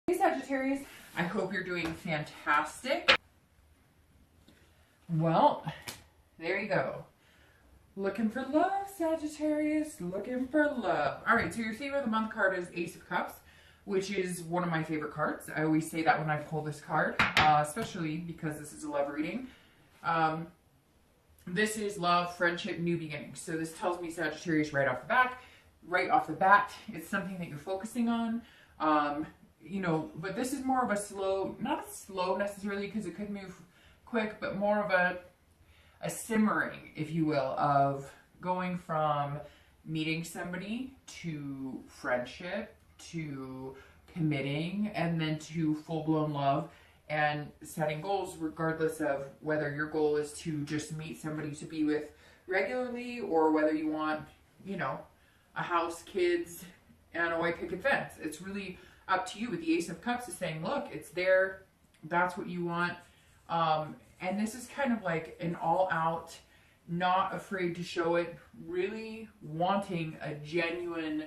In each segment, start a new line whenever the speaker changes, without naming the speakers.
Hey Sagittarius, I hope you're doing fantastic. Well, there you go. Looking for love, Sagittarius, looking for love. All right, so your theme of the month card is Ace of Cups, which is one of my favorite cards. I always say that when I pull this card, especially because this is a love reading. This is love, friendship, new beginnings. So this tells me, Sagittarius, right off the bat, it's something that you're focusing on. You know, but this is more of a slow, not a slow necessarily because it could move quick, but more of a simmering, if you will, of going from meeting somebody to friendship to committing and then to full-blown love and setting goals regardless of whether your goal is to just meet somebody to be with regularly or whether you want, you know, a house, kids, and a white picket fence. It's really up to you. With the Ace of Cups is saying, look, it's there. That's what you want. And this is kind of like an all-out, not afraid to show it, really wanting a genuine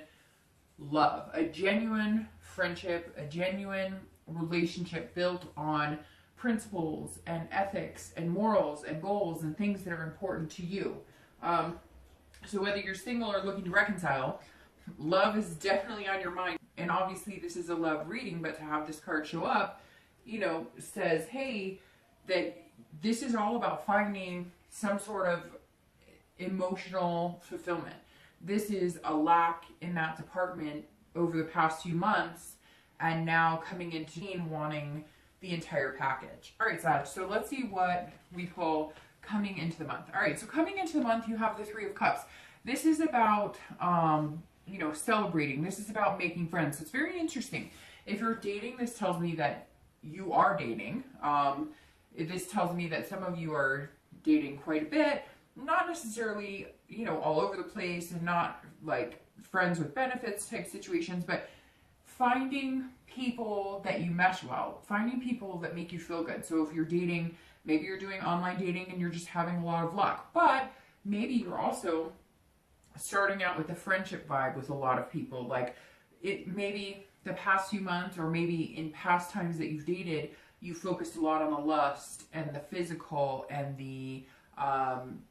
love, a genuine friendship, a genuine relationship built on principles and ethics and morals and goals and things that are important to you. So whether you're single or looking to reconcile, love is definitely on your mind. And obviously this is a love reading, but to have this card show up, you know, says, hey, that this is all about finding some sort of emotional fulfillment. This is a lack in that department over the past few months, and now coming into wanting the entire package. All right, Sag, so let's see what we pull coming into the month. All right, so coming into the month, you have the Three of Cups. This is about, you know, celebrating. This is about making friends. So it's very interesting. If you're dating, this tells me that you are dating. This tells me that some of you are dating quite a bit, not necessarily, you know, all over the place and not like friends with benefits type situations, but finding people that you mesh well, finding people that make you feel good. So if you're dating, maybe you're doing online dating and you're just having a lot of luck, but maybe you're also starting out with a friendship vibe with a lot of people. Like it maybe the past few months or maybe in past times that you've dated, you focused a lot on the lust and the physical and the,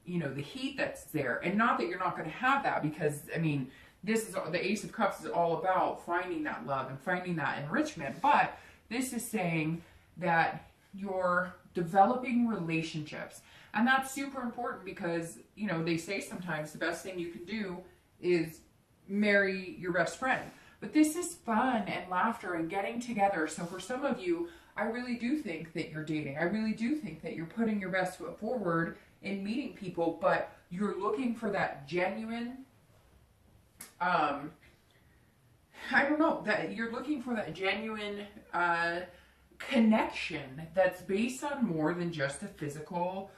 you know, the heat that's there. And not that you're not going to have that, because, I mean, this is the Ace of Cups is all about finding that love and finding that enrichment. But this is saying that you're developing relationships. And that's super important because, you know, they say sometimes the best thing you can do is marry your best friend. But this is fun and laughter and getting together. So for some of you, I really do think that you're dating. I really do think that you're putting your best foot forward in meeting people, but you're looking for that genuine, I don't know, that you're looking for that genuine connection that's based on more than just a physical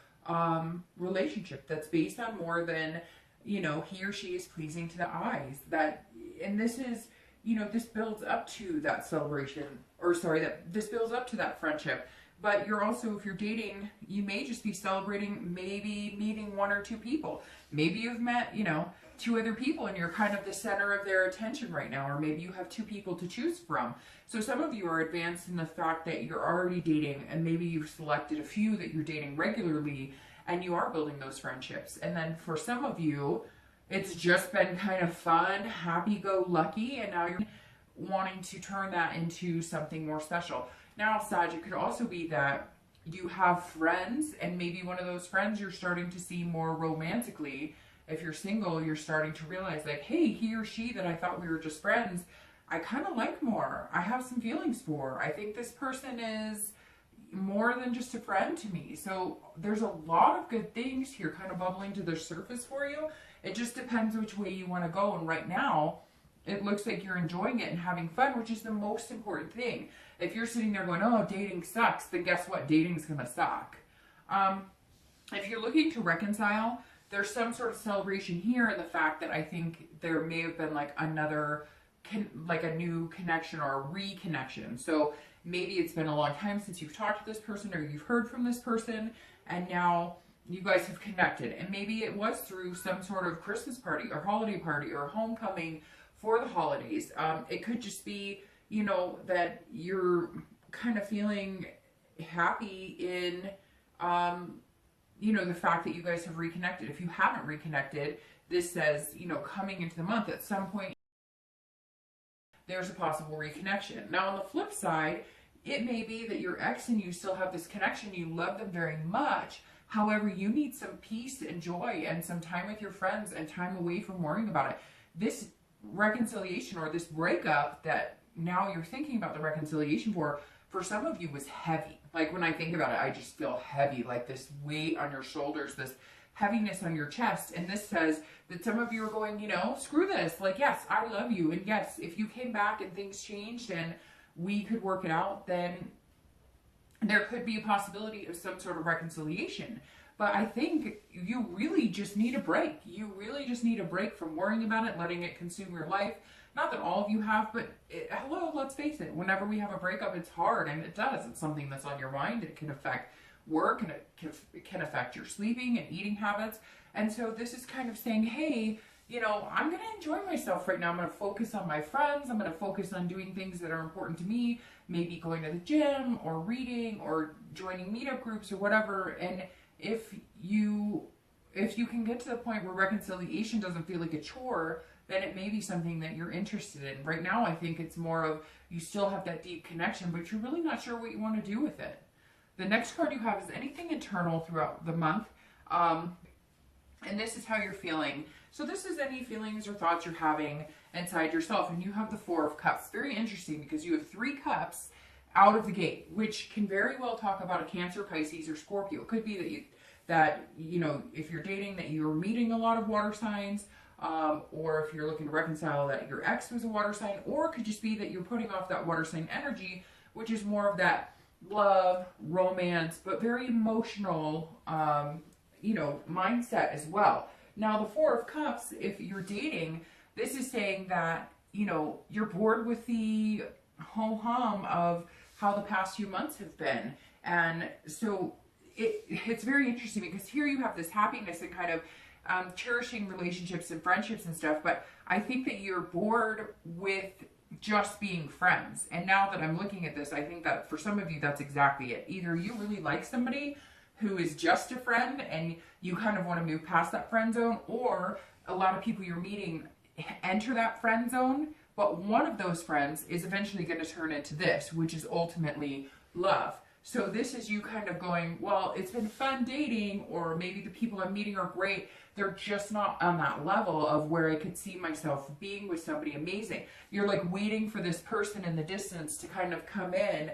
relationship, that's based on more than, you know, he or she is pleasing to the eyes. That, and this is, you know, this builds up to that celebration, or sorry, that this builds up to that friendship. But you're also, if you're dating, you may just be celebrating maybe meeting one or two people. Maybe you've met, you know, two other people and you're kind of the center of their attention right now, or maybe you have two people to choose from. So some of you are advanced in the fact that you're already dating, and maybe you've selected a few that you're dating regularly and you are building those friendships. And then for some of you, it's just been kind of fun, happy-go-lucky, and now you're wanting to turn that into something more special. Now, Sag, it could also be that you have friends, and maybe one of those friends you're starting to see more romantically. If you're single, you're starting to realize like, hey, he or she that I thought we were just friends, I kind of like more. I have some feelings for. I think this person is more than just a friend to me. So there's a lot of good things here kind of bubbling to the surface for you. It just depends which way you want to go. And right now, it looks like you're enjoying it and having fun, which is the most important thing. If you're sitting there going, oh, dating sucks, then guess what? Dating's going to suck. If you're looking to reconcile, there's some sort of celebration here in the fact that I think there may have been like another, like a new connection or a reconnection. So maybe it's been a long time since you've talked to this person or you've heard from this person, and now you guys have connected. And maybe it was through some sort of Christmas party or holiday party or homecoming for the holidays. It could just be you know, that you're kind of feeling happy in, you know, the fact that you guys have reconnected. If you haven't reconnected, this says, you know, coming into the month at some point, there's a possible reconnection. Now, on the flip side, it may be that your ex and you still have this connection. You love them very much. However, you need some peace and joy and some time with your friends and time away from worrying about it. This reconciliation or this breakup that now you're thinking about the reconciliation for some of you was heavy. Like when I think about it, I just feel heavy, like this weight on your shoulders, this heaviness on your chest. And this says that some of you are going, you know, screw this. Like, yes, I love you. And yes, if you came back and things changed and we could work it out, then there could be a possibility of some sort of reconciliation. But I think you really just need a break. You really just need a break from worrying about it, letting it consume your life. Not that all of you have, but hello, let's face it. Whenever we have a breakup, it's hard, and it does. It's something that's on your mind. It can affect work, and it can affect your sleeping and eating habits. And so this is kind of saying, hey, you know, I'm going to enjoy myself right now. I'm going to focus on my friends. I'm going to focus on doing things that are important to me, maybe going to the gym or reading or joining meetup groups or whatever. And if you can get to the point where reconciliation doesn't feel like a chore, then it may be something that you're interested in. Right now, I think it's more of you still have that deep connection, but you're really not sure what you want to do with it. The next card you have is anything internal throughout the month. And this is how you're feeling. So this is any feelings or thoughts you're having inside yourself. And you have the Four of Cups. Very interesting because you have 3 cups out of the gate, which can very well talk about a Cancer, Pisces, or Scorpio. It could be that you know, if you're dating, that you're meeting a lot of water signs, or if you're looking to reconcile, that your ex was a water sign, or it could just be that you're putting off that water sign energy, which is more of that love, romance, but very emotional, you know, mindset as well. Now, the Four of Cups, if you're dating, this is saying that, you know, you're bored with the ho-hum of how the past few months have been. And so it's very interesting because here you have this happiness and kind of cherishing relationships and friendships and stuff, but I think that you're bored with just being friends. And now that I'm looking at this, I think that for some of you, that's exactly it. Either you really like somebody who is just a friend and you kind of want to move past that friend zone, or a lot of people you're meeting enter that friend zone, but one of those friends is eventually going to turn into this, which is ultimately love. So this is you kind of going, well, it's been fun dating, or maybe the people I'm meeting are great. They're just not on that level of where I could see myself being with somebody amazing. You're like waiting for this person in the distance to kind of come in.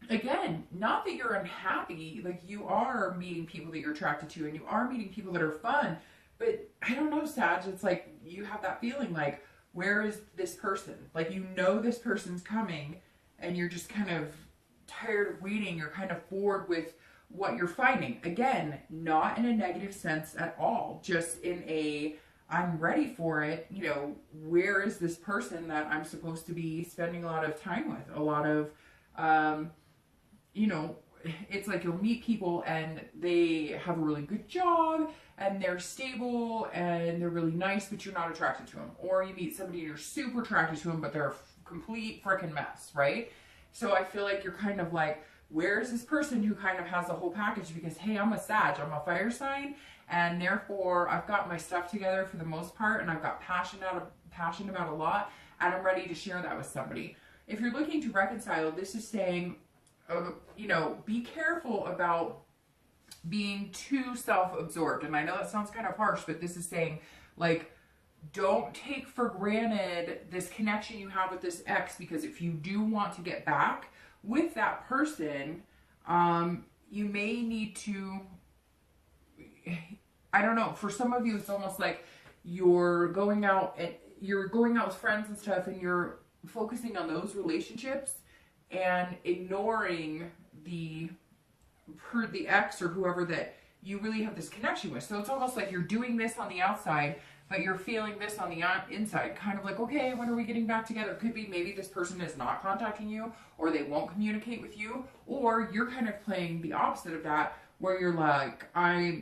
Again, not that you're unhappy, like you are meeting people that you're attracted to and you are meeting people that are fun, but I don't know, Sag, it's like you have that feeling like, where is this person? Like, you know, this person's coming and you're just kind of tired of waiting. You're kind of bored with what you're finding. Again, not in a negative sense at all, just in a, I'm ready for it. You know, where is this person that I'm supposed to be spending a lot of time with? A lot of, you know, it's like you'll meet people and they have a really good job and they're stable and they're really nice, but you're not attracted to them. Or you meet somebody and you're super attracted to them, but they're a complete freaking mess, right? So I feel like you're kind of like, where's this person who kind of has the whole package? Because, hey, I'm a Sag, I'm a fire sign, and therefore I've got my stuff together for the most part, and I've got passion about a lot, and I'm ready to share that with somebody. If you're looking to reconcile, this is saying, you know, be careful about being too self-absorbed. And I know that sounds kind of harsh, but this is saying, like, don't take for granted this connection you have with this ex, because if you do want to get back with that person, you may need to, I don't know, for some of you, it's almost like you're going out with friends and stuff, and you're focusing on those relationships and ignoring the ex or whoever that you really have this connection with. So it's almost like you're doing this on the outside, but you're feeling this on the inside, kind of like, okay, when are we getting back together? It could be maybe this person is not contacting you, or they won't communicate with you, or you're kind of playing the opposite of that, where you're like,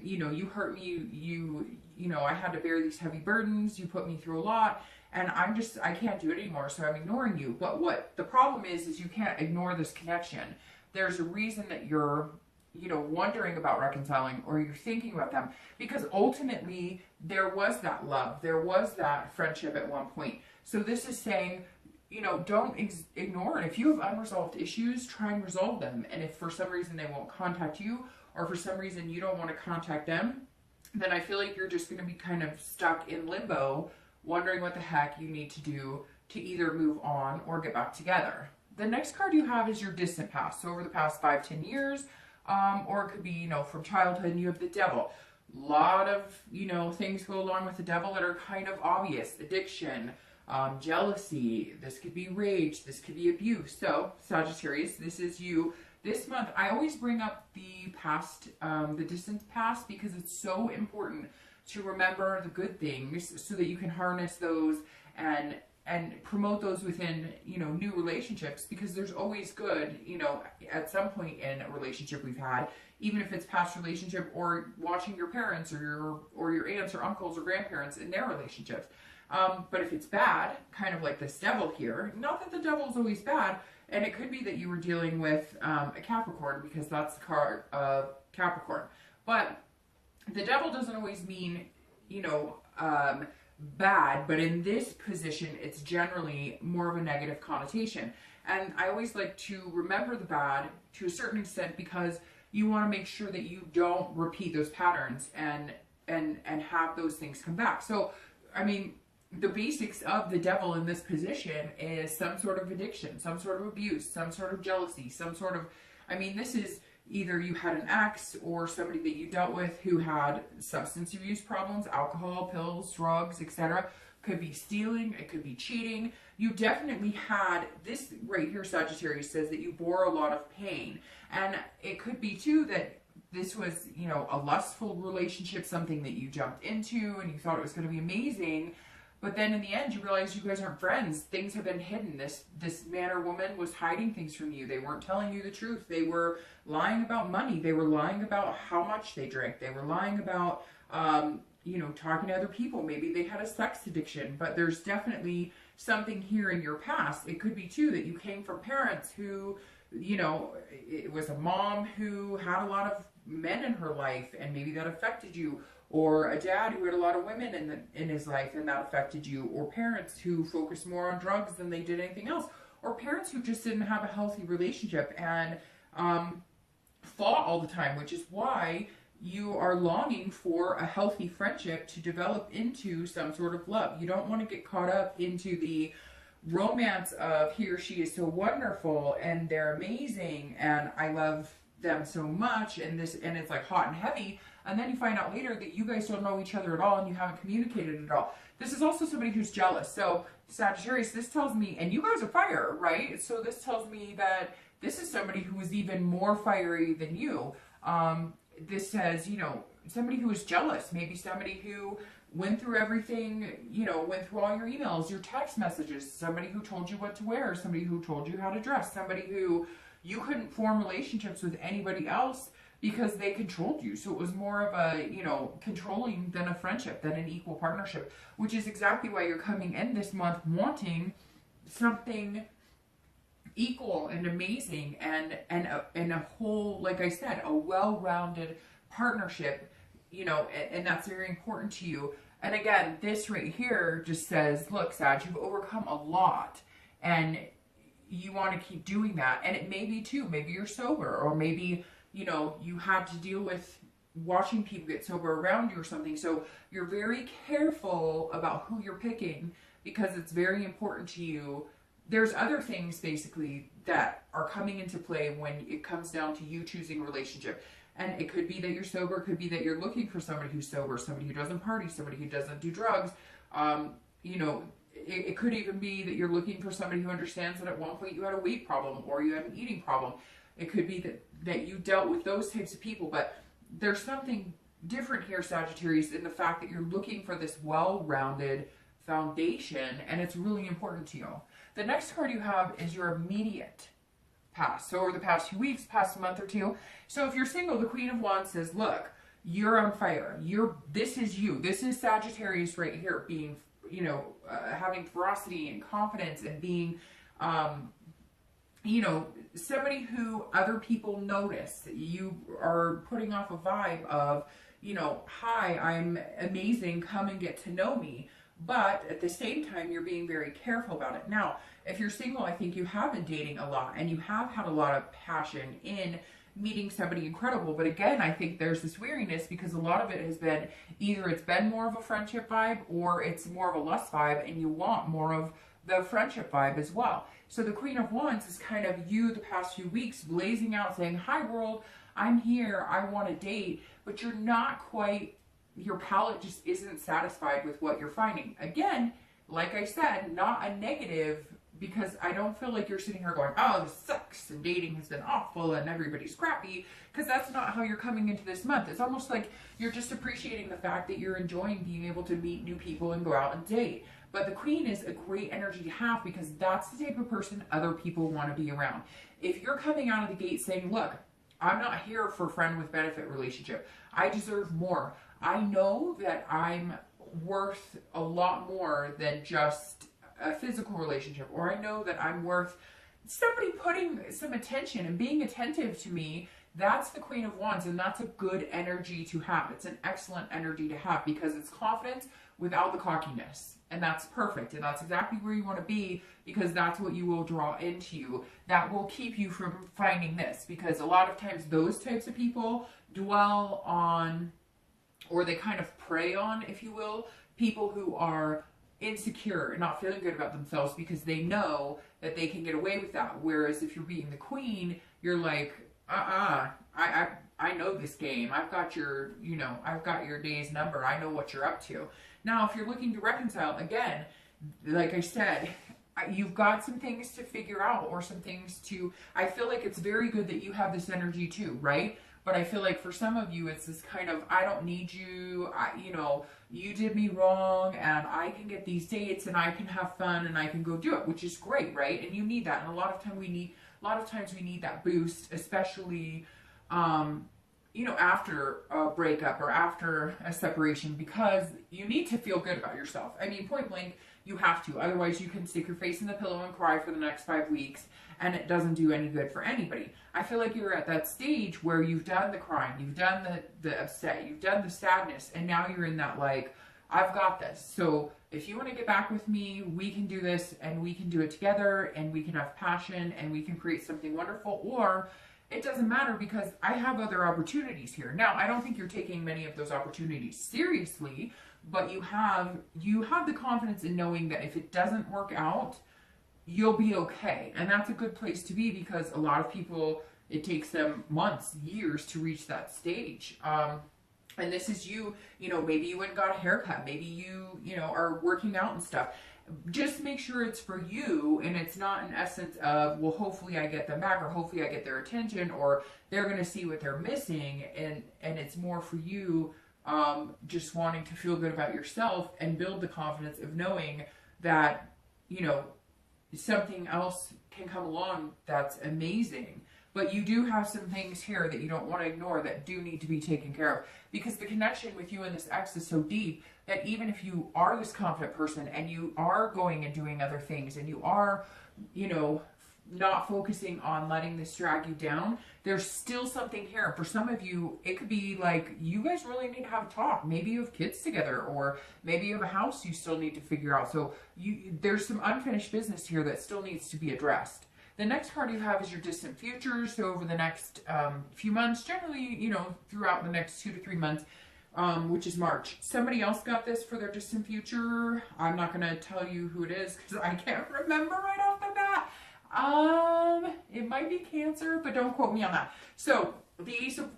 you know, you hurt me, you know, I had to bear these heavy burdens, you put me through a lot, and I can't do it anymore, so I'm ignoring you. But what the problem is you can't ignore this connection. There's a reason that you're, you know, wondering about reconciling, or you're thinking about them, because ultimately there was that love, there was that friendship at one point. So this is saying, you know, don't ignore it. If you have unresolved issues, try and resolve them. And if for some reason they won't contact you, or for some reason you don't want to contact them, then I feel like you're just going to be kind of stuck in limbo, wondering what the heck you need to do to either move on or get back together. The next card you have is your distant past. So over the past 5-10 years, or it could be, you know, from childhood, and you have the devil. A lot of, you know, things go along with the devil that are kind of obvious. Addiction, jealousy, this could be rage, this could be abuse. So Sagittarius, this is you. This month, I always bring up the past, the distant past, because it's so important to remember the good things so that you can harness those and promote those within, you know, new relationships, because there's always good, you know, at some point in a relationship we've had, even if it's past relationship or watching your parents or your aunts or uncles or grandparents in their relationships. But if it's bad, kind of like this devil here, not that the devil is always bad, and it could be that you were dealing with a Capricorn, because that's the card of Capricorn. But the devil doesn't always mean, you know, bad, but in this position, it's generally more of a negative connotation. And I always like to remember the bad to a certain extent, because you want to make sure that you don't repeat those patterns and have those things come back. So, I mean, the basics of the devil in this position is some sort of addiction, some sort of abuse, some sort of jealousy, some sort of, I mean, this is either you had an ex or somebody that you dealt with who had substance abuse problems, alcohol, pills, drugs, etc. Could be stealing, it could be cheating. You definitely had, this right here, Sagittarius, says that you bore a lot of pain. And it could be too that this was, you know, a lustful relationship, something that you jumped into and you thought it was going to be amazing. But then in the end, you realize you guys aren't friends. Things have been hidden. This man or woman was hiding things from you. They weren't telling you the truth. They were lying about money. They were lying about how much they drank. They were lying about, you know, talking to other people. Maybe they had a sex addiction. But there's definitely something here in your past. It could be, too, that you came from parents who, you know, it was a mom who had a lot of men in her life, and maybe that affected you. Or a dad who had a lot of women in his life, and that affected you. Or parents who focused more on drugs than they did anything else. Or parents who just didn't have a healthy relationship and fought all the time, which is why you are longing for a healthy friendship to develop into some sort of love. You don't want to get caught up into the romance of he or she is so wonderful and they're amazing and I love them so much, and it's like hot and heavy. And then you find out later that you guys don't know each other at all and you haven't communicated at all. This is also somebody who's jealous. So Sagittarius, this tells me, and you guys are fire, right? So this tells me that this is somebody who is even more fiery than you. This says, you know, somebody who is jealous, maybe somebody who went through everything, you know, went through all your emails, your text messages, somebody who told you what to wear, somebody who told you how to dress, somebody who you couldn't form relationships with anybody else because they controlled you. So it was more of a, you know, controlling than a friendship, than an equal partnership, which is exactly why you're coming in this month wanting something equal and amazing and a whole, like I said, a well-rounded partnership, you know, and that's very important to you. And again, this right here just says, look, Sag, you've overcome a lot and you want to keep doing that. And it may be too, maybe you're sober, or maybe, you know, you had to deal with watching people get sober around you or something. So you're very careful about who you're picking because it's very important to you. There's other things basically that are coming into play when it comes down to you choosing a relationship. And it could be that you're sober, it could be that you're looking for somebody who's sober, somebody who doesn't party, somebody who doesn't do drugs. You know, it could even be that you're looking for somebody who understands that at one point you had a weight problem or you had an eating problem. It could be that you dealt with those types of people, but there's something different here, Sagittarius, in the fact that you're looking for this well-rounded foundation, and it's really important to you. The next card you have is your immediate past. So over the past few weeks, past month or two. So if you're single, the Queen of Wands says, look, you're on fire. This is you. This is Sagittarius right here being, you know, having ferocity and confidence and being, you know, somebody who other people notice. You are putting off a vibe of, you know, hi, I'm amazing, come and get to know me. But at the same time, you're being very careful about it. Now, if you're single, I think you have been dating a lot and you have had a lot of passion in meeting somebody incredible. But again, I think there's this weariness because a lot of it has been either it's been more of a friendship vibe or it's more of a lust vibe, and you want more of the friendship vibe as well. So the Queen of Wands is kind of you the past few weeks blazing out saying, hi world, I'm here, I want to date, but you're not quite, your palate just isn't satisfied with what you're finding. Again, like I said, not a negative, because I don't feel like you're sitting here going, oh, this sucks and dating has been awful and everybody's crappy, because that's not how you're coming into this month. It's almost like you're just appreciating the fact that you're enjoying being able to meet new people and go out and date. But the Queen is a great energy to have because that's the type of person other people want to be around. If you're coming out of the gate saying, look, I'm not here for friend with benefit relationship. I deserve more. I know that I'm worth a lot more than just a physical relationship, or I know that I'm worth somebody putting some attention and being attentive to me. That's the Queen of Wands, and that's a good energy to have. It's an excellent energy to have because it's confidence without the cockiness, and that's perfect, and that's exactly where you want to be, because that's what you will draw into you. That will keep you from finding this, because a lot of times those types of people dwell on, or they kind of prey on, if you will, people who are insecure and not feeling good about themselves because they know that they can get away with that. Whereas if you're being the queen, you're like, I know this game. I've got your, you know, I've got your day's number. I know what you're up to. Now, if you're looking to reconcile, again, like I said, you've got some things to figure out, or some things to, I feel like it's very good that you have this energy too, right? But I feel like for some of you, it's this kind of, I don't need you, you know, you did me wrong, and I can get these dates, and I can have fun, and I can go do it, which is great, right? And you need that. And a lot of times we need that boost, especially, you know, after a breakup or after a separation, because you need to feel good about yourself. I mean, point blank, you have to. Otherwise, you can stick your face in the pillow and cry for the next 5 weeks, and it doesn't do any good for anybody. I feel like you're at that stage where you've done the crying, you've done the upset, you've done the sadness, and now you're in that, like, I've got this. So if you want to get back with me, we can do this, and we can do it together, and we can have passion, and we can create something wonderful. Or it doesn't matter because I have other opportunities here. Now, I don't think you're taking many of those opportunities seriously, but you have the confidence in knowing that if it doesn't work out, you'll be okay. And that's a good place to be, because a lot of people, it takes them months, years to reach that stage. And this is you know, maybe you went and got a haircut, maybe you know, are working out and stuff. Just make sure it's for you, and it's not an essence of, well, hopefully I get them back, or hopefully I get their attention, or they're going to see what they're missing. And it's more for you, just wanting to feel good about yourself and build the confidence of knowing that, you know, something else can come along that's amazing. But you do have some things here that you don't want to ignore that do need to be taken care of, because the connection with you and this ex is so deep that even if you are this confident person and you are going and doing other things, and you are, you know, not focusing on letting this drag you down, there's still something here. For some of you, it could be like, you guys really need to have a talk. Maybe you have kids together, or maybe you have a house you still need to figure out. So there's some unfinished business here that still needs to be addressed. The next card you have is your distant future. So over the next few months, generally, you know, throughout the next 2 to 3 months, which is March. Somebody else got this for their distant future. I'm not going to tell you who it is because I can't remember right off the bat. It might be Cancer, but don't quote me on that. So the Ace of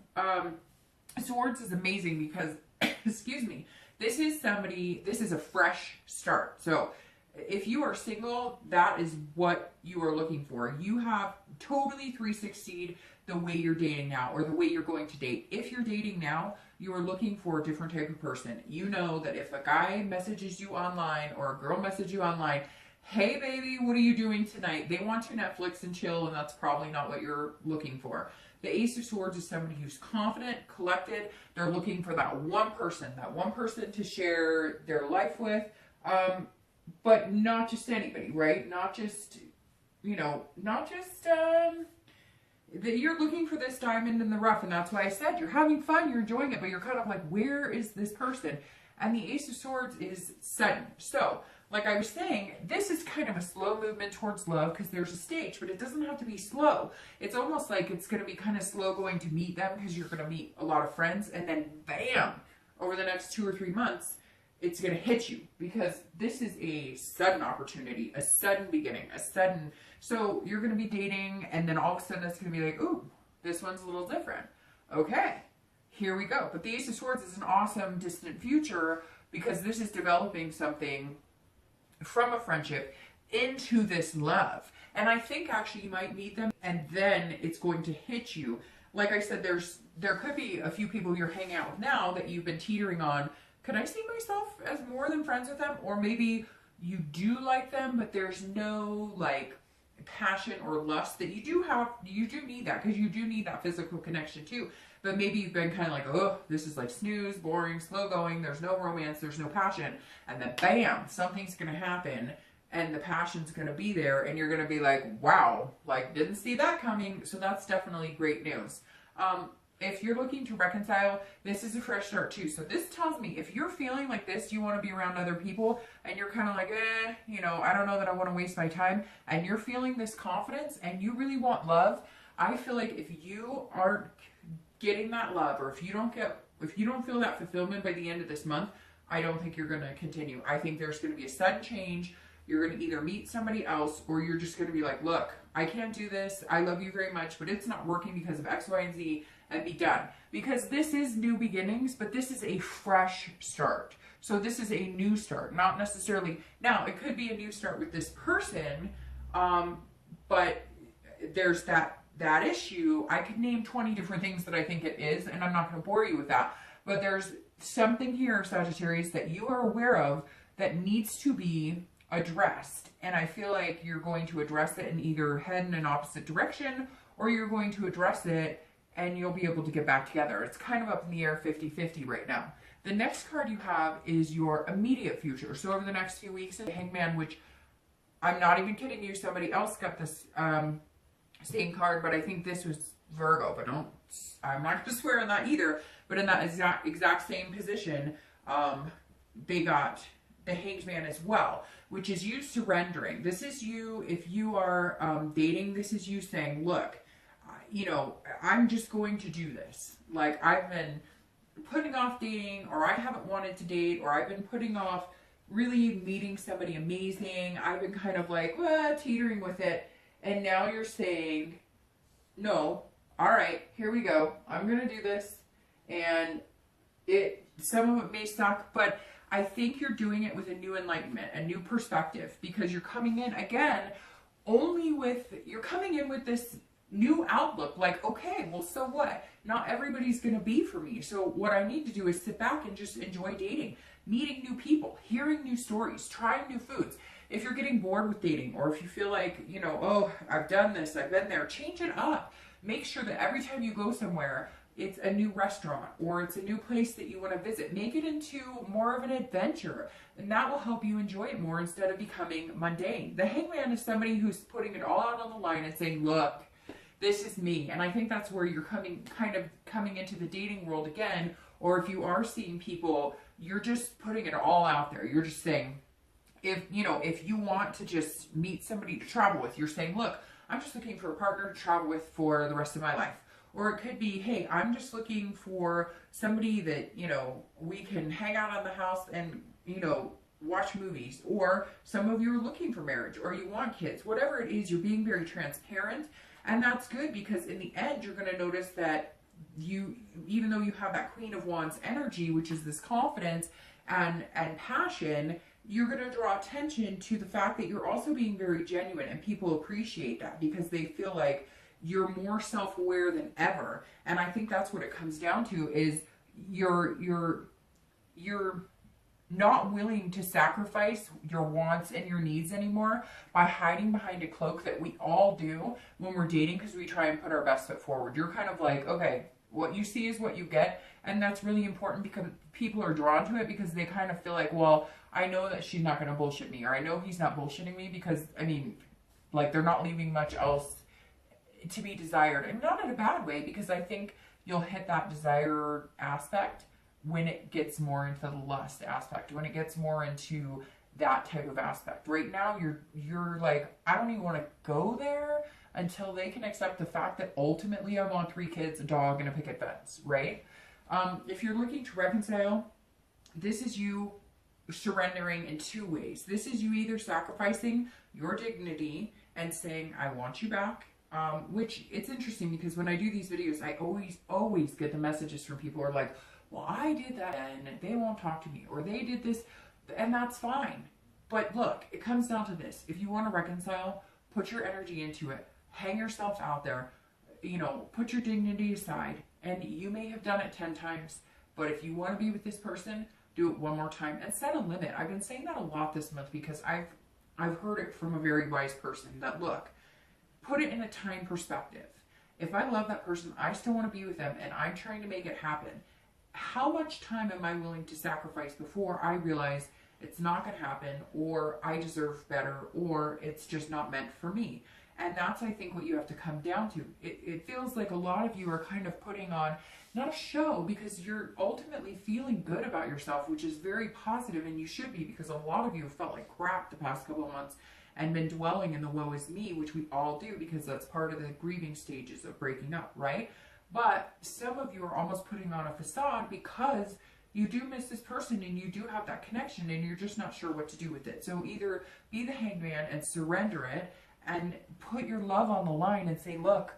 Swords is amazing because, excuse me, this is a fresh start. So if you are single, that is what you are looking for. You have totally 360'd the way you're dating now, or the way you're going to date. If you're dating now, you are looking for a different type of person. You know that if a guy messages you online, or a girl messages you online, hey baby, what are you doing tonight? They want to Netflix and chill, and that's probably not what you're looking for. The Ace of Swords is somebody who's confident, collected. They're looking for that one person to share their life with. But not just anybody, right? Not just, that you're looking for this diamond in the rough, and that's why I said you're having fun, you're enjoying it, but you're kind of like, where is this person? And the Ace of Swords is sudden. So, like I was saying, this is kind of a slow movement towards love because there's a stage, but it doesn't have to be slow. It's almost like it's going to be kind of slow going to meet them because you're going to meet a lot of friends, and then bam, over the next 2 or 3 months, it's going to hit you because this is a sudden opportunity, a sudden beginning, so you're going to be dating, and then all of a sudden it's going to be like, ooh, this one's a little different. Okay, here we go. But the Ace of Swords is an awesome distant future because this is developing something from a friendship into this love. And I think actually you might meet them and then it's going to hit you. Like I said, there could be a few people you're hanging out with now that you've been teetering on. Could I see myself as more than friends with them? Or maybe you do like them, but there's no like passion or lust that you do need that, because you do need that physical connection too. But maybe you've been kind of like, oh, this is like snooze, boring, slow going, there's no romance, there's no passion. And then bam, something's going to happen and the passion's going to be there and you're going to be like, wow, like didn't see that coming. So that's definitely great news. If you're looking to reconcile, this is a fresh start too. So this tells me if you're feeling like this, you want to be around other people and you're kind of like, I don't know that I want to waste my time, and you're feeling this confidence and you really want love, I feel like if you aren't getting that love, or if you don't feel that fulfillment by the end of this month, I don't think you're going to continue. I think there's going to be a sudden change. You're going to either meet somebody else or you're just going to be like, look, I can't do this. I love you very much, but it's not working because of X, Y, and Z, and be done. Because this is new beginnings, but this is a fresh start. So this is a new start, not necessarily, now it could be a new start with this person, but there's that issue. I could name 20 different things that I think it is, and I'm not going to bore you with that. But there's something here, Sagittarius, that you are aware of that needs to be addressed. And I feel like you're going to address it and either head in an opposite direction, or you're going to address it and you'll be able to get back together. It's kind of up in the air 50-50 right now. The next card you have is your immediate future. So over the next few weeks, the Hangman, which I'm not even kidding you, somebody else got this same card, but I think this was Virgo, but I'm not going to swear on that either. But in that exact same position, they got the Hanged Man as well, which is you surrendering. This is you, if you are dating, this is you saying, look, I'm just going to do this. Like, I've been putting off dating, or I haven't wanted to date, or I've been putting off really meeting somebody amazing. I've been kind of like, teetering with it. And now you're saying, no, all right, here we go. I'm going to do this. And some of it may suck, but I think you're doing it with a new enlightenment, a new perspective, because you're coming in again, you're coming in with this new outlook, like, okay, well, so what? Not everybody's going to be for me. So what I need to do is sit back and just enjoy dating, meeting new people, hearing new stories, trying new foods. If you're getting bored with dating, or if you feel like, oh, I've done this, I've been there, change it up. Make sure that every time you go somewhere, it's a new restaurant or it's a new place that you want to visit. Make it into more of an adventure, and that will help you enjoy it more instead of becoming mundane. The Hangman is somebody who's putting it all out on the line and saying, look, this is me. And I think that's where you're coming into the dating world again. Or if you are seeing people, you're just putting it all out there. You're just saying, if you want to just meet somebody to travel with, you're saying, look, I'm just looking for a partner to travel with for the rest of my life. Or it could be, hey, I'm just looking for somebody that, we can hang out on the house and, watch movies. Or some of you are looking for marriage, or you want kids. Whatever it is, you're being very transparent. And that's good, because in the end, you're going to notice that even though you have that Queen of Wands energy, which is this confidence and passion, you're going to draw attention to the fact that you're also being very genuine, and people appreciate that because they feel like you're more self-aware than ever. And I think that's what it comes down to, is you're not willing to sacrifice your wants and your needs anymore by hiding behind a cloak that we all do when we're dating, because we try and put our best foot forward. You're kind of like, okay, what you see is what you get. And that's really important because people are drawn to it because they kind of feel like, well, I know that she's not going to bullshit me, or I know he's not bullshitting me, because, I mean, like, they're not leaving much else to be desired. And not in a bad way, because I think you'll hit that desire aspect when it gets more into the lust aspect, when it gets more into that type of aspect. Right now, you're like, I don't even want to go there until they can accept the fact that ultimately I want 3 kids, a dog, and a picket fence, right? If you're looking to reconcile, this is you surrendering in 2 ways. This is you either sacrificing your dignity and saying, I want you back, which it's interesting because when I do these videos, I always get the messages from people who are like, well, I did that and they won't talk to me, or they did this, and that's fine. But look, it comes down to this. If you want to reconcile, put your energy into it, hang yourself out there, you know, put your dignity aside, and you may have done it 10 times, but if you want to be with this person, do it 1 more time and set a limit. I've been saying that a lot this month because I've heard it from a very wise person that, look, put it in a time perspective. If I love that person, I still want to be with them, and I'm trying to make it happen. How much time am I willing to sacrifice before I realize it's not going to happen, or I deserve better, or it's just not meant for me? And that's, I think, what you have to come down to. It feels like a lot of you are kind of putting on, not a show, because you're ultimately feeling good about yourself, which is very positive, and you should be, because a lot of you have felt like crap the past couple of months and been dwelling in the woe is me, which we all do, because that's part of the grieving stages of breaking up, right? But some of you are almost putting on a facade because you do miss this person and you do have that connection and you're just not sure what to do with it. So either be the hangman and surrender it and put your love on the line and say, look,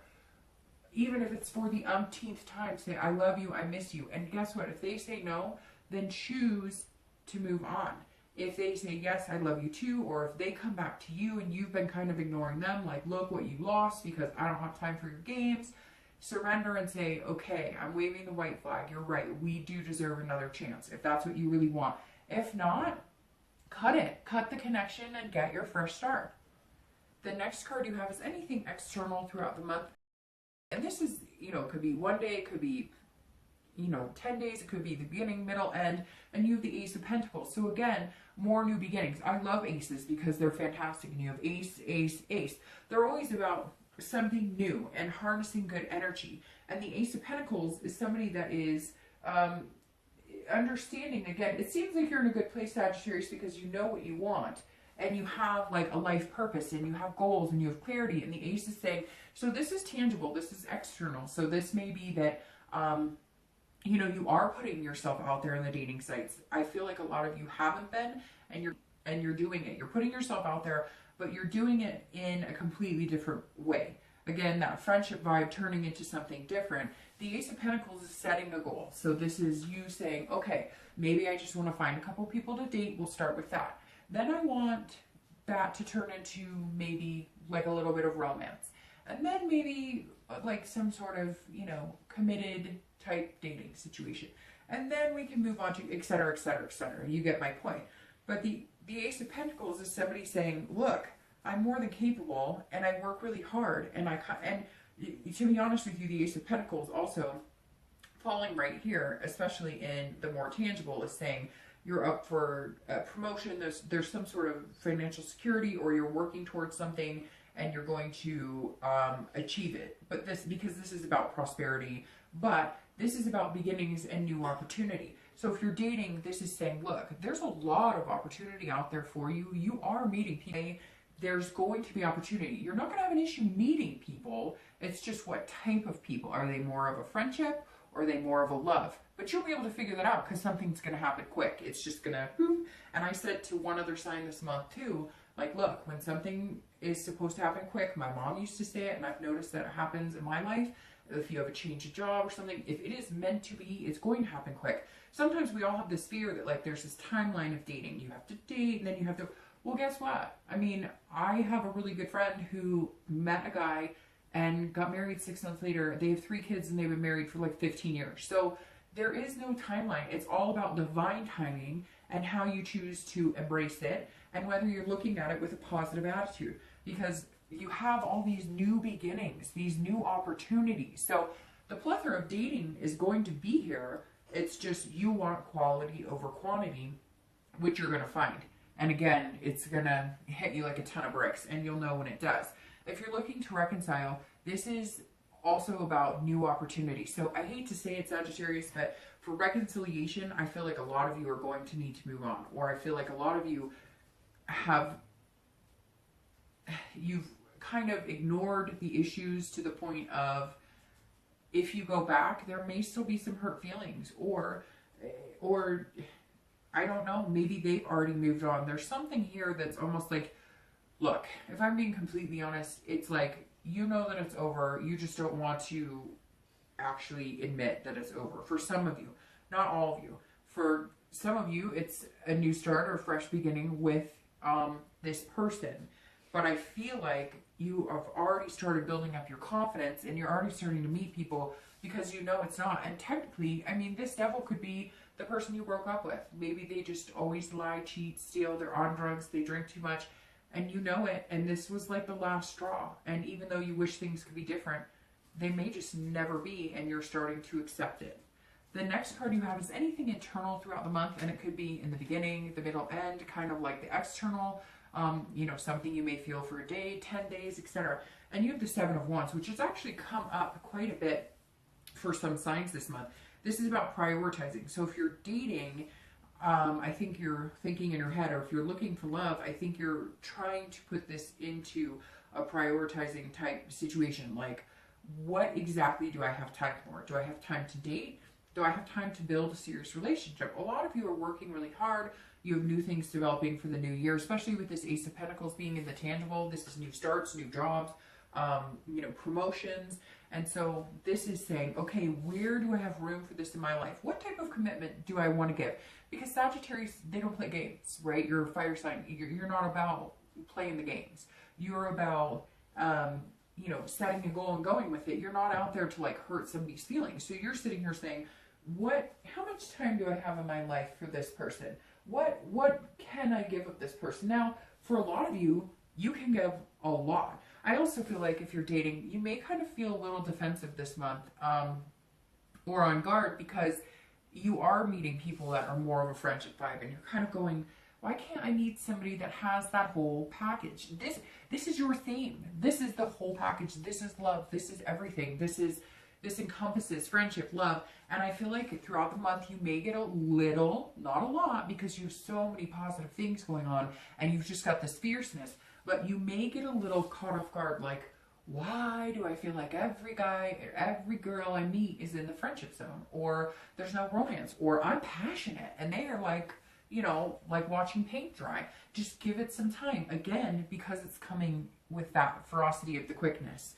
even if it's for the umpteenth time, say, I love you, I miss you. And guess what? If they say no, then choose to move on. If they say, yes, I love you too, or if they come back to you and you've been kind of ignoring them, like, look what you lost because I don't have time for your games, surrender and say, okay, I'm waving the white flag. You're right. We do deserve another chance if that's what you really want. If not, cut it. Cut the connection and get your fresh start. The next card you have is anything external throughout the month. And this is, you know, it could be 1 day, it could be, you know, 10 days, it could be the beginning, middle, end, and you have the Ace of Pentacles. So again, more new beginnings. I love aces because they're fantastic, and you have ace, ace, ace. They're always about something new and harnessing good energy. And the Ace of Pentacles is somebody that is understanding. Again, it seems like you're in a good place, Sagittarius, because you know what you want. And you have like a life purpose, and you have goals, and you have clarity. And the Ace is saying, so this is tangible, this is external. So this may be that, you know, you are putting yourself out there in the dating sites. I feel like a lot of you haven't been, and you're doing it. You're putting yourself out there, but you're doing it in a completely different way. Again, that friendship vibe turning into something different. The Ace of Pentacles is setting a goal. So this is you saying, okay, maybe I just want to find a couple people to date. We'll start with that. Then I want that to turn into maybe like a little bit of romance. And then maybe like some sort of, you know, committed type dating situation. And then we can move on to et cetera, et cetera, et cetera. You get my point. But the Ace of Pentacles is somebody saying, look, I'm more than capable and I work really hard. And to be honest with you, the Ace of Pentacles also falling right here, especially in the more tangible, is saying, you're up for a promotion, there's some sort of financial security, or you're working towards something and you're going to achieve it. But because this is about prosperity, but this is about beginnings and new opportunity. So if you're dating, this is saying, look, there's a lot of opportunity out there for you. You are meeting people. There's going to be opportunity. You're not going to have an issue meeting people. It's just what type of people. Are they more of a friendship, or are they more of a love? But you'll be able to figure that out because something's going to happen quick. It's just going to, and I said to one other sign this month too, like, look, when something is supposed to happen quick, my mom used to say it, and I've noticed that it happens in my life. If you have a change of job or something, if it is meant to be, it's going to happen quick. Sometimes we all have this fear that, like, there's this timeline of dating. You have to date, and then you have to, well, guess what? I mean, I have a really good friend who met a guy and got married 6 months later. They have 3 kids, and they've been married for like 15 years. So there is no timeline. It's all about divine timing and how you choose to embrace it, and whether you're looking at it with a positive attitude, because you have all these new beginnings, these new opportunities. So the plethora of dating is going to be here. It's just you want quality over quantity, which you're going to find. And again, it's going to hit you like a ton of bricks, and you'll know when it does. If you're looking to reconcile, this is also about new opportunities. So I hate to say it, Sagittarius, but for reconciliation, I feel like a lot of you are going to need to move on. Or I feel like a lot of you you've kind of ignored the issues to the point of, if you go back, there may still be some hurt feelings, or I don't know, maybe they've already moved on. There's something here that's almost like, look, if I'm being completely honest, it's like, you know that it's over. You just don't want to actually admit that it's over. For some of you, not all of you. For some of you, it's a new start or a fresh beginning with this person. But I feel like you have already started building up your confidence, and you're already starting to meet people because you know it's not. And technically, I mean, this devil could be the person you broke up with. Maybe they just always lie, cheat, steal, they're on drugs, they drink too much, and you know it, and this was like the last straw. And even though you wish things could be different, they may just never be, and you're starting to accept it. The next card you have is anything internal throughout the month, and it could be in the beginning, the middle, end, kind of like the external, you know, something you may feel for a day, 10 days, etc. And you have the Seven of Wands, which has actually come up quite a bit for some signs this month. This is about prioritizing. So if you're dating, I think you're thinking in your head, or if you're looking for love, I think you're trying to put this into a prioritizing type situation. Like, what exactly do I have time for? Do I have time to date? Do I have time to build a serious relationship? A lot of you are working really hard. You have new things developing for the new year, especially with this Ace of Pentacles being in the tangible. This is new starts, new jobs, you know, promotions. And so this is saying, okay, where do I have room for this in my life? What type of commitment do I want to give? Because Sagittarius, they don't play games, right? You're a fire sign. You're not about playing the games. You're about, you know, setting a goal and going with it. You're not out there to like hurt somebody's feelings. So you're sitting here saying, how much time do I have in my life for this person? What can I give of this person? Now, for a lot of you, you can give a lot. I also feel like if you're dating, you may kind of feel a little defensive this month, or on guard, because you are meeting people that are more of a friendship vibe, and you're kind of going, why can't I meet somebody that has that whole package? This is your theme. This is the whole package. This is love. This is everything. This encompasses friendship, love. And I feel like throughout the month, you may get a little, not a lot, because you have so many positive things going on, and you've just got this fierceness, but you may get a little caught off guard, like, why do I feel like every guy, every girl I meet is in the friendship zone, or there's no romance, or I'm passionate, and they are like, you know, like watching paint dry. Just give it some time. Again, because it's coming with that ferocity of the quickness.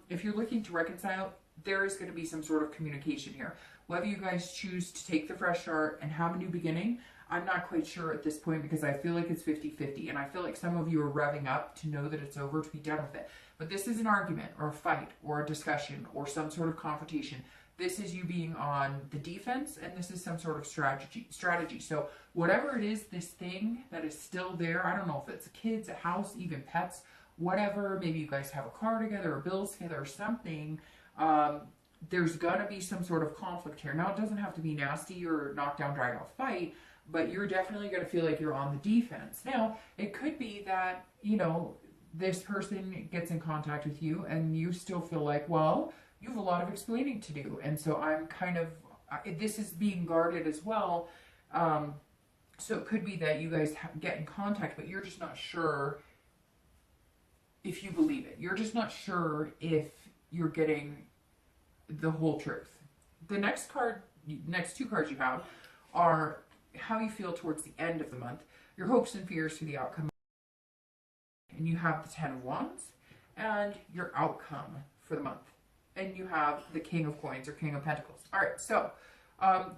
If you're looking to reconcile, there is going to be some sort of communication here. Whether you guys choose to take the fresh start and have a new beginning, I'm not quite sure at this point, because I feel like it's 50-50, and I feel like some of you are revving up to know that it's over, to be done with it. But this is an argument or a fight or a discussion or some sort of confrontation. This is you being on the defense, and this is some sort of strategy. So whatever it is, this thing that is still there, I don't know if it's kids, a house, even pets, whatever, maybe you guys have a car together or bills together or something, there's gonna be some sort of conflict here. Now, it doesn't have to be nasty or knock down, drag out fight, but you're definitely gonna feel like you're on the defense. Now, it could be that, you know, this person gets in contact with you and you still feel like, well, you have a lot of explaining to do. And so I'm kind of, this is being guarded as well. So it could be that you guys get in contact, but you're just not sure if you believe it. You're just not sure if you're getting the whole truth. The next two cards you have are how you feel towards the end of the month, your hopes and fears for the outcome. And you have the Ten of Wands and your outcome for the month. And you have the King of Coins or King of Pentacles. All right, so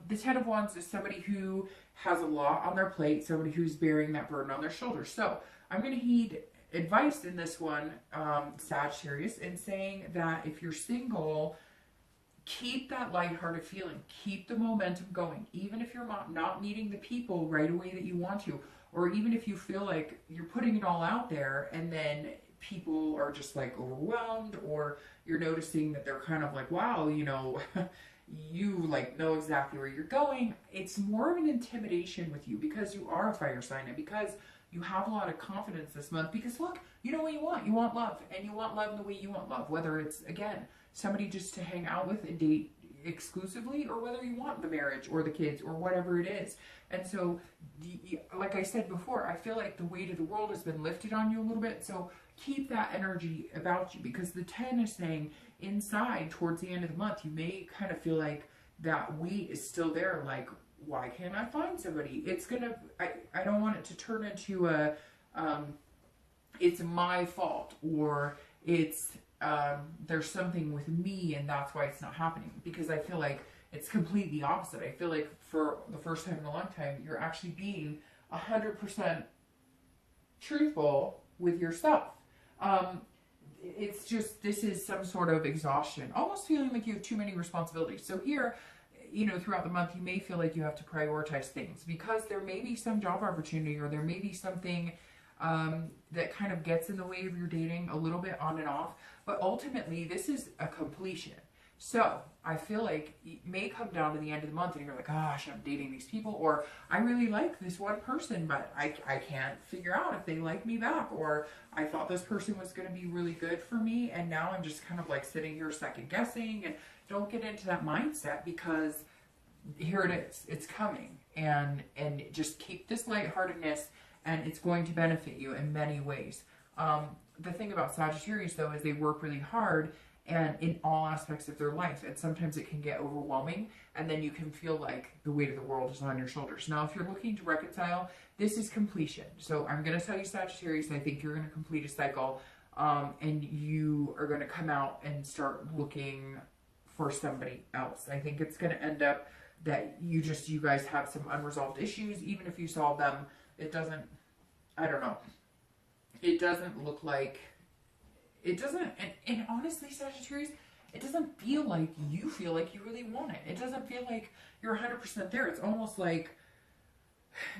the Ten of Wands is somebody who has a lot on their plate, somebody who's bearing that burden on their shoulders. So I'm going to heed advice in this one, Sagittarius, in saying that if you're single, keep that lighthearted feeling. Keep the momentum going. Even if you're not meeting the people right away that you want to, or even if you feel like you're putting it all out there and then people are just like overwhelmed, or you're noticing that they're kind of like, wow, you know, you like know exactly where you're going. It's more of an intimidation with you because you are a fire sign and because you have a lot of confidence this month. Because look, you know what you want. You want love, and you want love in the way you want love. Whether it's, again, somebody just to hang out with and date exclusively, or whether you want the marriage or the kids or whatever it is. And so, like I said before, I feel like the weight of the world has been lifted on you a little bit. So keep that energy about you, because the 10 is saying inside towards the end of the month, you may kind of feel like that weight is still there. Like, why can't I find somebody? It's gonna, I don't want it to turn into a, it's my fault, or it's, there's something with me and that's why it's not happening. Because I feel like it's completely opposite. I feel like for the first time in a long time, you're actually being 100% truthful with yourself. It's just, this is some sort of exhaustion, almost feeling like you have too many responsibilities. So here, you know, throughout the month, you may feel like you have to prioritize things because there may be some job opportunity, or there may be something that kind of gets in the way of your dating a little bit on and off. But ultimately, this is a completion. So I feel like it may come down to the end of the month and you're like, gosh, I'm dating these people, or I really like this one person, but I can't figure out if they like me back, or I thought this person was going to be really good for me, and now I'm just kind of like sitting here second guessing. And don't get into that mindset, because here it is, it's coming, and just keep this lightheartedness, and it's going to benefit you in many ways. The thing about Sagittarius, though, is they work really hard and in all aspects of their life, and sometimes it can get overwhelming, and then you can feel like the weight of the world is on your shoulders. Now, if you're looking to reconcile, this is completion. So I'm going to tell you, Sagittarius, I think you're going to complete a cycle, and you are going to come out and start looking for somebody else. I think it's going to end up that you guys have some unresolved issues. Even if you solve them, it doesn't, I don't know, it doesn't look like, it doesn't, and honestly, Sagittarius, it doesn't feel like you really want it. It doesn't feel like you're 100% there. It's almost like,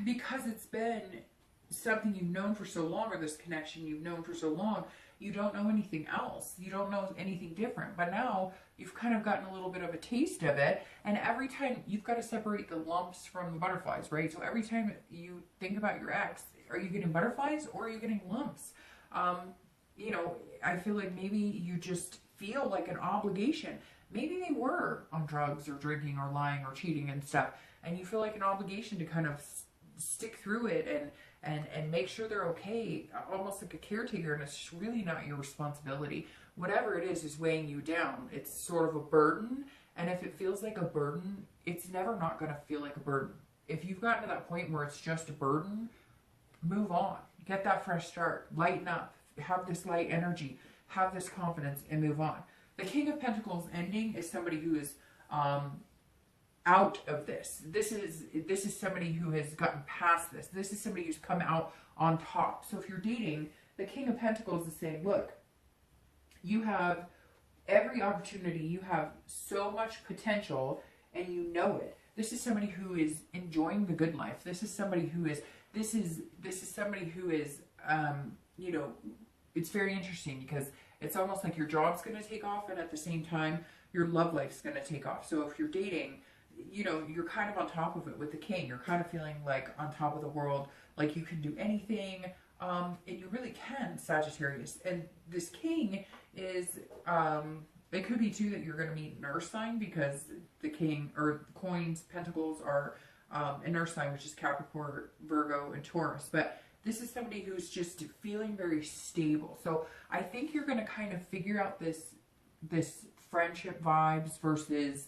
because it's been something you've known for so long, or this connection you've known for so long, you don't know anything else. You don't know anything different. But now you've kind of gotten a little bit of a taste of it. And every time you've got to separate the lumps from the butterflies, right? So every time you think about your ex, are you getting butterflies or are you getting lumps? You know, I feel like maybe you just feel like an obligation. Maybe they were on drugs or drinking or lying or cheating and stuff, and you feel like an obligation to kind of stick through it and make sure they're okay, almost like a caretaker, and it's really not your responsibility. Whatever it is weighing you down. It's sort of a burden, and if it feels like a burden, it's never not going to feel like a burden. If you've gotten to that point where it's just a burden, move on. Get that fresh start. Lighten up. Have this light energy. Have this confidence and move on. The King of Pentacles ending is somebody who is out of this. This is somebody who has gotten past this. This is somebody who's come out on top. So if you're dating, the King of Pentacles is saying, look, you have every opportunity. You have so much potential, and you know it. This is somebody who is enjoying the good life. This is somebody who is, this is somebody who is, you know, it's very interesting because it's almost like your job's going to take off, and at the same time, your love life's going to take off. So if you're dating, you know, you're kind of on top of it with the King. You're kind of feeling like on top of the world, like you can do anything, and you really can, Sagittarius. And this King is, it could be too that you're going to meet an earth sign, because the King, or coins, pentacles are an earth sign, which is Capricorn, Virgo, and Taurus. But this is somebody who's just feeling very stable. So I think you're going to kind of figure out this friendship vibes versus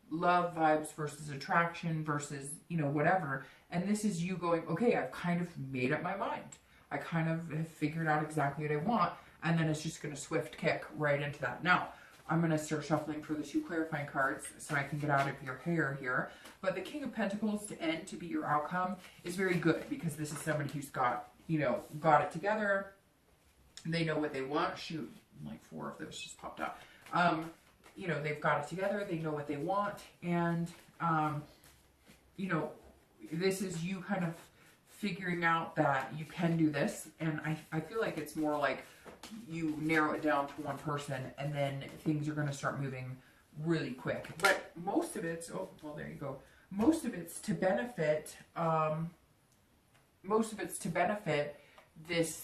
love vibes versus attraction versus, you know, whatever. And this is you going, okay, I've kind of made up my mind. I kind of have figured out exactly what I want. And then it's just going to swift kick right into that. Now, I'm going to start shuffling for the 2 clarifying cards so I can get out of your hair here. But the King of Pentacles to end to be your outcome is very good, because this is somebody who's got, you know, got it together. They know what they want. Shoot, like 4 of those just popped up. You know, they've got it together. They know what they want. And, you know, this is you kind of figuring out that you can do this. And I feel like it's more like you narrow it down to one person and then things are going to start moving really quick. But most of it's, oh, well, there you go. Most of it's to benefit, this,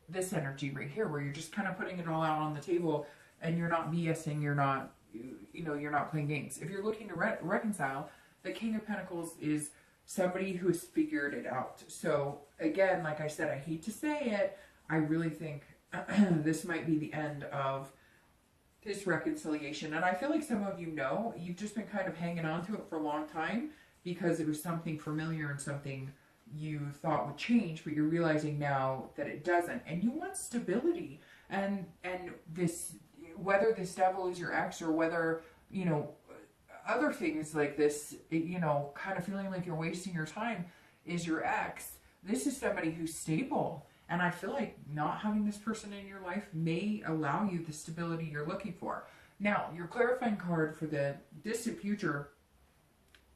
this energy right here, where you're just kind of putting it all out on the table and you're not BSing, you're not, you know, you're not playing games. If you're looking to reconcile, the King of Pentacles is somebody who has figured it out. So again, like I said, I hate to say it, I really think this might be the end of this reconciliation. And I feel like some of you know, you've just been kind of hanging on to it for a long time because it was something familiar and something you thought would change, but you're realizing now that it doesn't. And you want stability. And this, whether this devil is your ex or whether, you know, other things like this, you know, kind of feeling like you're wasting your time is your ex, this is somebody who's stable. And I feel like not having this person in your life may allow you the stability you're looking for. Now, your clarifying card for the distant future,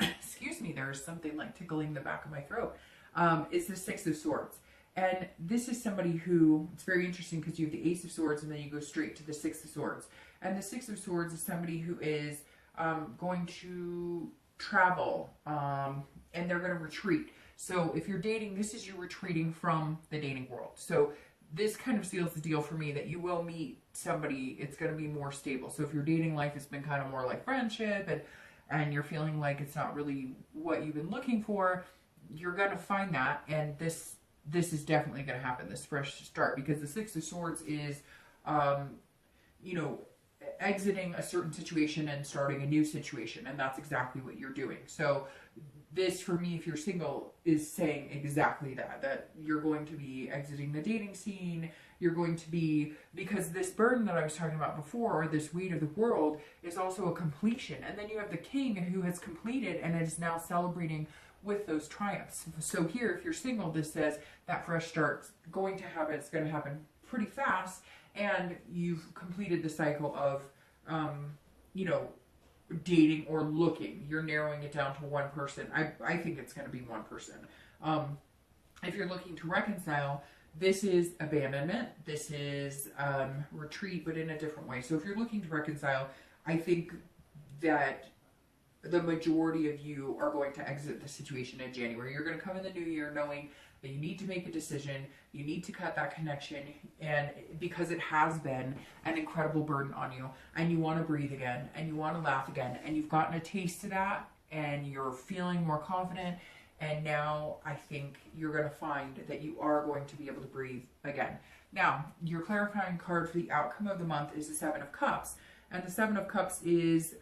excuse me, there's something like tickling the back of my throat, is the Six of Swords. And this is somebody who, it's very interesting because you have the Ace of Swords and then you go straight to the Six of Swords. And the Six of Swords is somebody who is going to travel and they're going to retreat. So if you're dating, this is you retreating from the dating world. So this kind of seals the deal for me that you will meet somebody, it's going to be more stable. So if your dating life has been kind of more like friendship and you're feeling like it's not really what you've been looking for, you're going to find that. And this is definitely going to happen, this fresh start, because the Six of Swords is, you know, exiting a certain situation and starting a new situation. And that's exactly what you're doing. So this, for me, if you're single, is saying exactly that you're going to be exiting the dating scene. You're going to be, because this burden that I was talking about before, or this weight of the world, is also a completion. And then you have the King who has completed and is now celebrating with those triumphs. So here, if you're single, this says that fresh start's going to happen. It's going to happen pretty fast. And you've completed the cycle of, you know, dating or looking. You're narrowing it down to one person. I think it's going to be one person. If you're looking to reconcile, this is abandonment. This is retreat, but in a different way. So if you're looking to reconcile, I think that the majority of you are going to exit the situation in January. You're going to come in the new year knowing that you need to make a decision, you need to cut that connection, and because it has been an incredible burden on you, and you want to breathe again, and you want to laugh again, and you've gotten a taste of that, and you're feeling more confident, and now I think you're going to find that you are going to be able to breathe again. Now, your clarifying card for the outcome of the month is the Seven of Cups, and the Seven of Cups is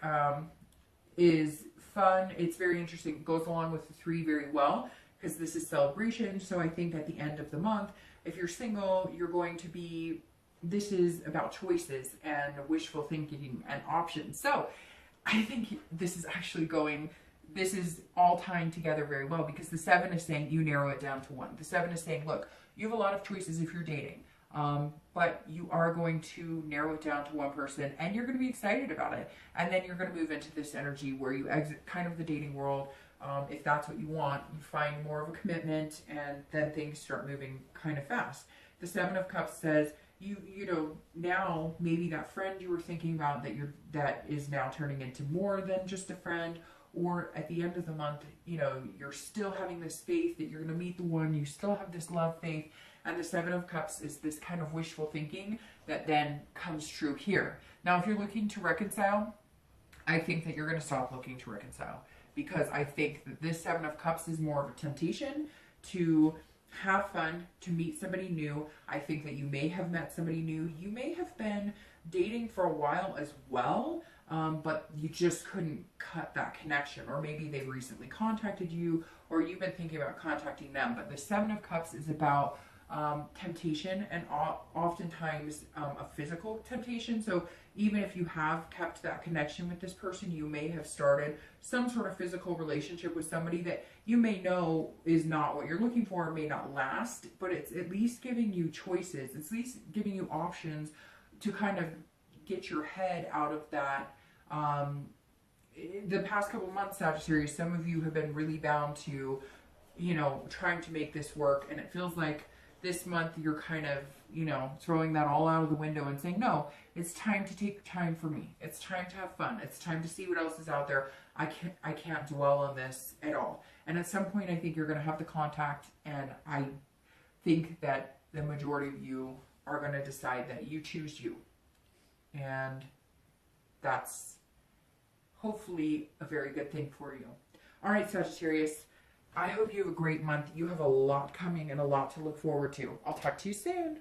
fun. It's very interesting. It goes along with the three very well, because this is celebration. So I think at the end of the month, if you're single, you're going to be, this is about choices and wishful thinking and options. So I think this is actually going, this is all tying together very well, because the Seven is saying you narrow it down to one. The Seven is saying, look, you have a lot of choices if you're dating, but you are going to narrow it down to one person and you're going to be excited about it. And then you're going to move into this energy where you exit kind of the dating world. If that's what you want, you find more of a commitment, and then things start moving kind of fast. The Seven of Cups says, you know, now maybe that friend you were thinking about that is now turning into more than just a friend, or at the end of the month, you know, you're still having this faith that you're going to meet the one, you still have this love faith, and the Seven of Cups is this kind of wishful thinking that then comes true here. Now, if you're looking to reconcile, I think that you're going to stop looking to reconcile, because I think that this Seven of Cups is more of a temptation to have fun, to meet somebody new. I think that you may have met somebody new. You may have been dating for a while as well, but you just couldn't cut that connection. Or maybe they recently contacted you, or you've been thinking about contacting them. But the Seven of Cups is about temptation, and oftentimes a physical temptation. So even if you have kept that connection with this person, you may have started some sort of physical relationship with somebody that you may know is not what you're looking for, may not last, but it's at least giving you choices. It's at least giving you options to kind of get your head out of that. The past couple months, Sagittarius, some of you have been really bound to you know, trying to make this work. And it feels like this month you're kind of, you know, throwing that all out of the window and saying, no, it's time to take time for me. It's time to have fun. It's time to see what else is out there. I can't dwell on this at all. And at some point, I think you're going to have the contact, and I think that the majority of you are going to decide that you choose you. And that's hopefully a very good thing for you. All right, Sagittarius, I hope you have a great month. You have a lot coming and a lot to look forward to. I'll talk to you soon.